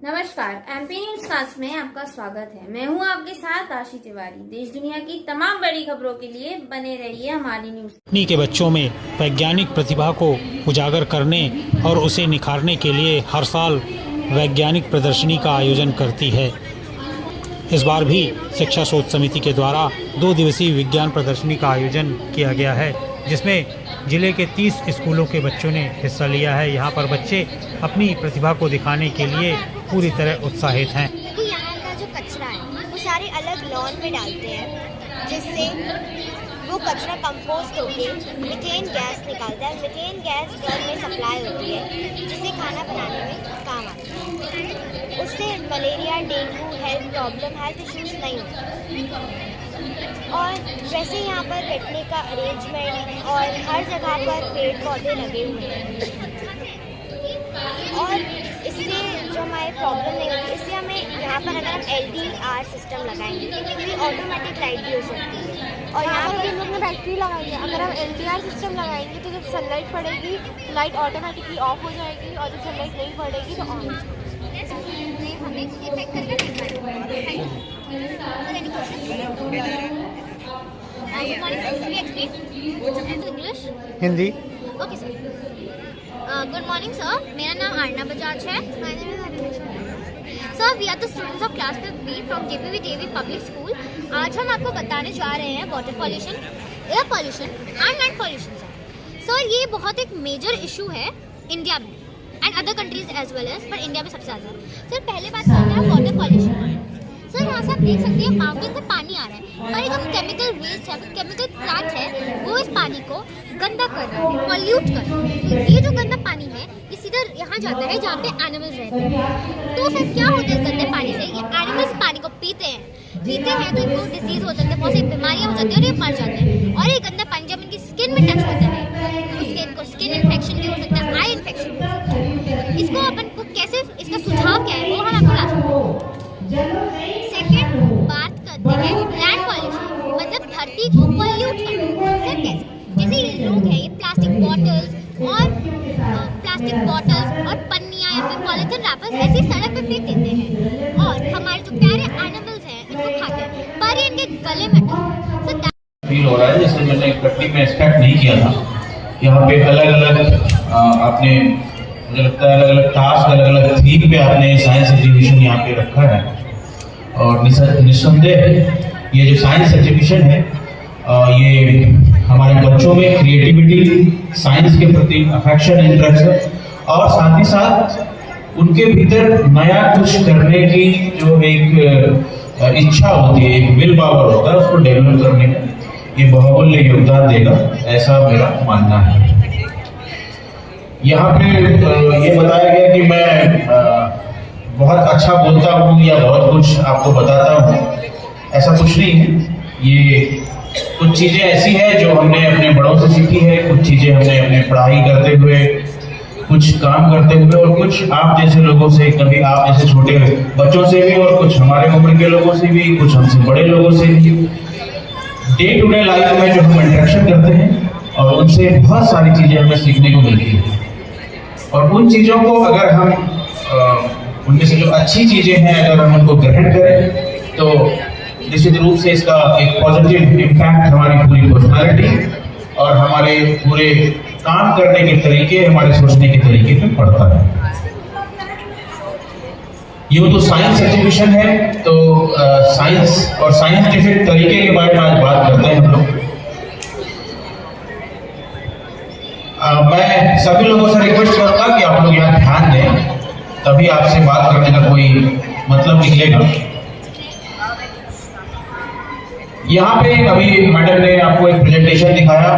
नमस्कार, MP news cast में आपका स्वागत है। मैं हूं आपके साथ आशी तिवारी। देश दुनिया की तमाम बड़ी खबरों के लिए बने रहिए हमारी न्यूज। कंपनी के बच्चों में वैज्ञानिक प्रतिभा को उजागर करने और उसे निखारने के लिए हर साल वैज्ञानिक प्रदर्शनी का आयोजन करती है। इस बार भी शिक्षा शोध समिति के द्वारा 2 दिवसीय विज्ञान प्रदर्शनी का आयोजन किया गया है, जिसमें जिले के 30 स्कूलों के बच्चों ने हिस्सा लिया है। यहाँ पर बच्चे अपनी प्रतिभा को दिखाने के लिए पूरी तरह उत्साहित हैं। देखो, यहाँ का जो कचरा है वो सारे अलग लॉन में डालते हैं, जिससे वो कचरा कंपोस्ट होके मीथेन गैस निकालता है। मीथेन गैस घर में सप्लाई होती है, जिससे खाना बनाने में काम आता है। उससे malaria, dengue, health problem, health issues नहीं होते। और वैसे यहाँ पर बैठने का अरेंजमेंट और हर जगह पर पेड़ पौधे लगे हुए हैं, और इससे जो हमारे प्रॉब्लम नहीं होती। इससे हमें यहाँ पर अगर हम LDR सिस्टम लगाएंगे तो ऑटोमेटिक लाइट भी हो सकती है। और यहाँ पर हम लोग ने बैटरी लगाई है। अगर हम LDR सिस्टम लगाएंगे तो जब सनलाइट पड़ेगी लाइट ऑटोमेटिकली ऑफ हो जाएगी, और जब सनलाइट नहीं पड़ेगी तो ऑन हो जाएगी। Hindi. Okay sir, good morning sir, मेरा नाम आर्ना बजाज है। Sir, we are the students of class 5B from JPV Devi public school. आज हम आपको बताने जा रहे हैं water pollution, air pollution and land pollution. Sir, ये बहुत एक मेजर इशू है इंडिया में and other countries as well as, पर इंडिया में सबसे ज़्यादा। सर, पहले बात करते हैं वाटर पॉल्यूशन। सर, यहाँ से आप देख सकते हैं माउंटेन से पानी आ रहा है, और एक हम केमिकल वेस्ट है, केमिकल प्लांट है, वो इस पानी को गंदा कर रहा है, पॉल्यूट कर रहा है। ये जो गंदा पानी है ये सीधा यहाँ जाता है जहाँ पे एनिमल्स रहते हैं। तो फिर क्या होता है इस गंदे पानी से? ये एनिमल्स पानी को पीते हैं तो इनको डिजीज हो जाते हैं, बहुत सी बीमारियाँ हो जाती हैं और ये मर जाते हैं। और ये गंदा पानी जब इनकी स्किन में टच होता है तो इनको स्किन इन्फेक्शन भी हो सकता है, आई इन्फेक्शन भी हो सकता है। इसको अपन को कैसे, इसका सुझाव क्या है वो हम आपको लास्ट। सेकेंड बात करते हैं लैंड पॉल्यूशन, मतलब धरती को पॉल्यूट करना। सर, कैसे? जैसे ये लोग हैं, ये प्लास्टिक बॉटल्स और पन्नियाँ या फिर पॉलीथिन रैपर्स ऐसे सड़क पे फेंक देते हैं, और हमारे जो प्यारे एनिमल्स हैं इनको खाते हैं, पर ये इनके गले में अटकते हैं। फील हो रहा है जैसे मैंने कटनी में एक्सपेक्ट नहीं किया था। यहाँ पे अलग अलग आपने, मुझे लगता है अलग अलग टास्क, अलग अलग थीम पे आपने साइंस एग्जीबिशन यहाँ पे रखा है। और निस्संदेह ये जो साइंस एग्जीबिशन है ये हमारे बच्चों में क्रिएटिविटी, साइंस के प्रति अफेक्शन, इंटरेस्ट, और साथ ही साथ उनके भीतर नया कुछ करने की जो एक इच्छा होती है, एक विल पावर होता है, उसको डेवलप करने में ये बहुमूल्य योगदान देगा, ऐसा मेरा मानना है। यहाँ पे ये बताया गया कि मैं बहुत अच्छा बोलता हूँ या बहुत कुछ आपको बताता हूँ, ऐसा कुछ नहीं है। ये कुछ चीजें ऐसी हैं जो हमने अपने बड़ों से सीखी है, कुछ चीजें हमने अपने पढ़ाई करते हुए, कुछ काम करते हुए, और कुछ आप जैसे लोगों से, कभी आप जैसे छोटे बच्चों से भी, और कुछ हमारे उम्र के लोगों से भी, कुछ हमसे बड़े लोगों से भी। डे टू डे लाइफ में जो हम इंटरेक्शन करते हैं और उनसे बहुत सारी चीजें हमें सीखने को मिलती है, और उन चीजों को अगर हम उनमें से जो अच्छी चीजें हैं अगर हम उनको ग्रहण करें तो निश्चित रूप से इसका एक पॉजिटिव इम्पैक्ट हमारी पूरी पर्सनालिटी और हमारे पूरे काम करने के तरीके, हमारे सोचने के तरीके पे पड़ता है। ये तो साइंस एग्जीबिशन है, तो साइंस और साइंटिफिक तरीके के बारे में आज बात करते हैं हम लोग। मैं सभी लोगों से रिक्वेस्ट करूंगा कि आप लोग यहाँ ध्यान दें, तभी आपसे बात करने का कोई मतलब निकलेगा। यहाँ पे अभी मैडम ने आपको एक प्रेजेंटेशन दिखाया,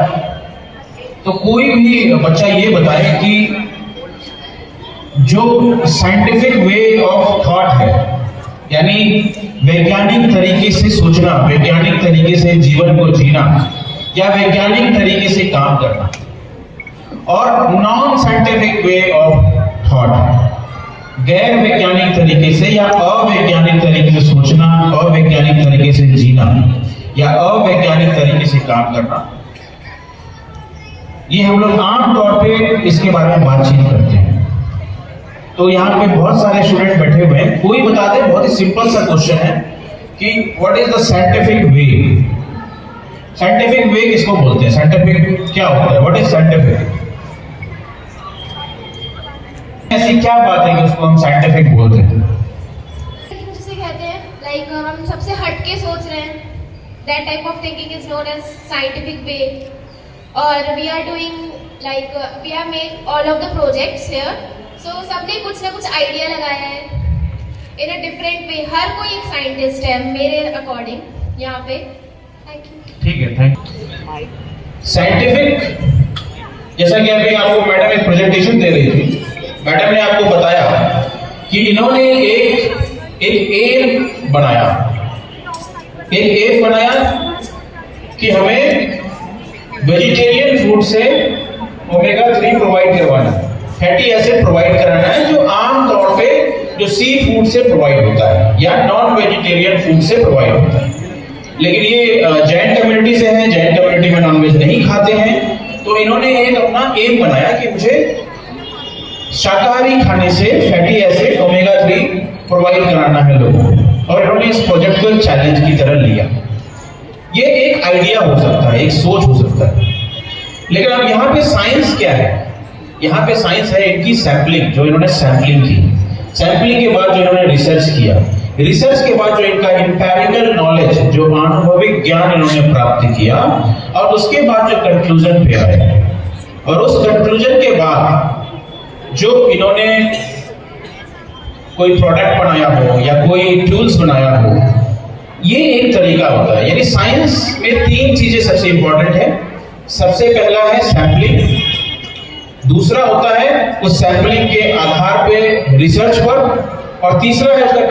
तो कोई भी बच्चा ये बताए कि जो साइंटिफिक वे ऑफ थॉट है, यानी वैज्ञानिक तरीके से सोचना, वैज्ञानिक तरीके से जीवन को जीना, या वैज्ञानिक तरीके से काम करना, और non scientific way of thought, गैर वैज्ञानिक तरीके से या अवैज्ञानिक तरीके से सोचना, अवैज्ञानिक तरीके से जीना, या अवैज्ञानिक तरीके से काम करना, ये हम लोग आमतौर पे इसके बारे में बातचीत करते हैं। तो यहाँ पे बहुत सारे स्टूडेंट बैठे हुए हैं कोई बता दे, बहुत ही सिंपल सा क्वेश्चन है कि what is the scientific way. Scientific way किसको बोलते हैं? साइंटिफिक क्या होता है? What is scientific? ऐसी क्या बात है कि उसको हम साइंटिफिक बोलते हैं? जिसे कहते हैं लाइक हम सबसे हटके सोच रहे हैं, that type of thinking is known as scientific way. और we are doing like we have made all of the projects here, so सबने कुछ ना कुछ आइडिया लगाया है इन अ डिफरेंट वे। हर कोई एक साइंटिस्ट है मेरे अकॉर्डिंग यहाँ पे। Thank you. ठीक है, थैंक यू। साइंटिफिक, जैसा कि अभी आपको मैडम एक प्रेजेंटेशन दे रही थी, मैडम ने आपको बताया कि इन्होंने एक एम बनाया, कि हमें वेजिटेरियन फूड से ओमेगा 3 प्रोवाइड करवाना, फैटी एसिड प्रोवाइड कराना है, जो आमतौर पे जो सी फूड से प्रोवाइड होता है या नॉन वेजिटेरियन फूड से प्रोवाइड होता है। लेकिन ये जैन कम्युनिटी से है, जैन कम्युनिटी में नॉनवेज नहीं खाते हैं, तो इन्होंने एक अपना एम बनाया कि मुझे शाकाहारी खाने से फैटी एसिड ओमेगा 3 प्रोवाइड कराना है लोगों को, और इन्होंने इस प्रोजेक्ट को एक चैलेंज की तरह लिया। ये एक आइडिया हो सकता है, एक सोच हो सकता है, लेकिन अब यहाँ पे साइंस क्या है? यहाँ पे साइंस है इनकी सैंपलिंग, जो इन्होंने सैंपलिंग की, सैंपलिंग के बाद जो इन्होंने रिसर्च किया, रिसर्च के बाद जो इनका इंपेरिकल नॉलेज, जो अनुभविक ज्ञान इन्होंने प्राप्त किया, और उसके बाद जो कंक्लूजन पे आए, और उस कंक्लूजन के बाद जो इन्होंने कोई प्रोडक्ट बनाया हो या कोई टूल्स बनाया हो, ये एक तरीका होता है। यानी साइंस में 3 चीजें सबसे इंपॉर्टेंट है। सबसे पहला है सैंपलिंग, दूसरा होता है उस सैंपलिंग के आधार पे रिसर्च वर्क, और तीसरा है उसका